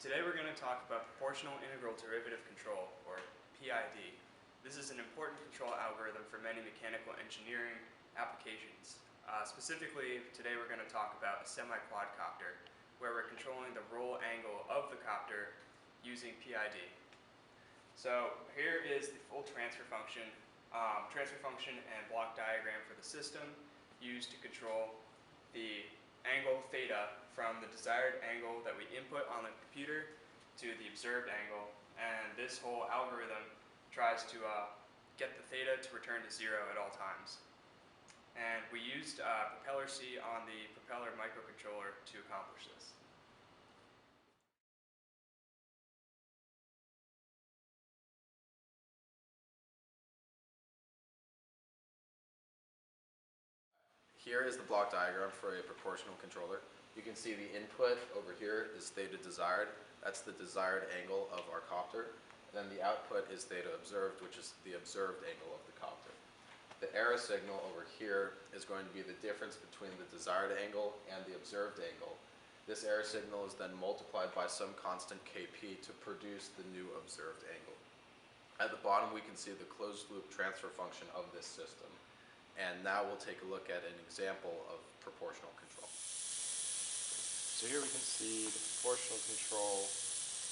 Today we're going to talk about proportional integral derivative control, or PID. This is an important control algorithm for many mechanical engineering applications. Specifically, today we're going to talk about a semi-quadcopter, where we're controlling the roll angle of the copter using PID. So here is the full transfer function and block diagram for the system used to control the angle theta from the desired angle that we input on the computer to the observed angle, and this whole algorithm tries to get the theta to return to 0 at all times. And we used propeller C on the propeller microcontroller to accomplish this. Here is the block diagram for a proportional controller. You can see the input over here is theta desired. That's the desired angle of our copter. Then the output is theta observed, which is the observed angle of the copter. The error signal over here is going to be the difference between the desired angle and the observed angle. This error signal is then multiplied by some constant Kp to produce the new observed angle. At the bottom we can see the closed loop transfer function of this system. And now we'll take a look at an example of proportional control. So here we can see the proportional control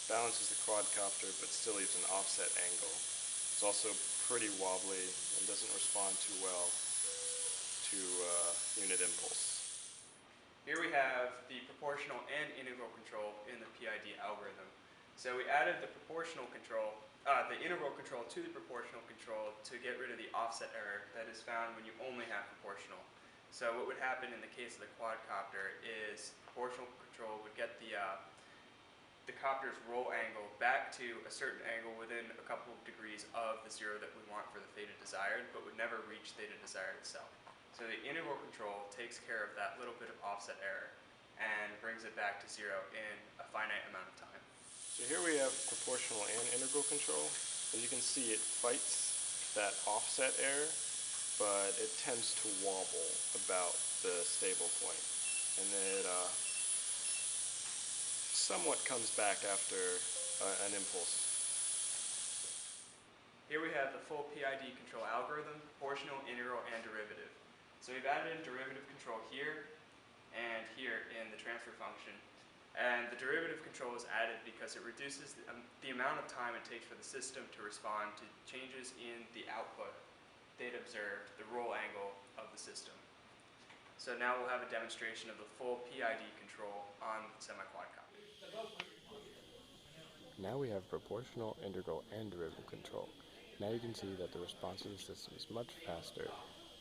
balances the quadcopter but still leaves an offset angle. It's also pretty wobbly and doesn't respond too well to unit impulse. Here we have the proportional and integral control in the PID algorithm. So we added the proportional control, the integral control to the proportional control to get rid of the offset error that is found when you only have proportional. So what would happen in the case of the quadcopter is proportional control would get the copter's roll angle back to a certain angle within a couple of degrees of the 0 that we want for the theta desired, but would never reach theta desired itself. So the integral control takes care of that little bit of offset error and brings it back to 0 in a finite amount of time. So here we have proportional and integral control. As you can see, it fights that offset error, but it tends to wobble about the stable point. And then it somewhat comes back after an impulse. Here we have the full PID control algorithm, proportional, integral, and derivative. So we've added in derivative control here and here in the transfer function. And the derivative control is added because it reduces the amount of time it takes for the system to respond to changes in the output, theta observed, the roll angle of the system. So now we'll have a demonstration of the full PID control on the semi-quadcopter. Now we have proportional, integral, and derivative control. Now you can see that the response of the system is much faster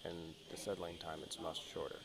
and the settling time is much shorter.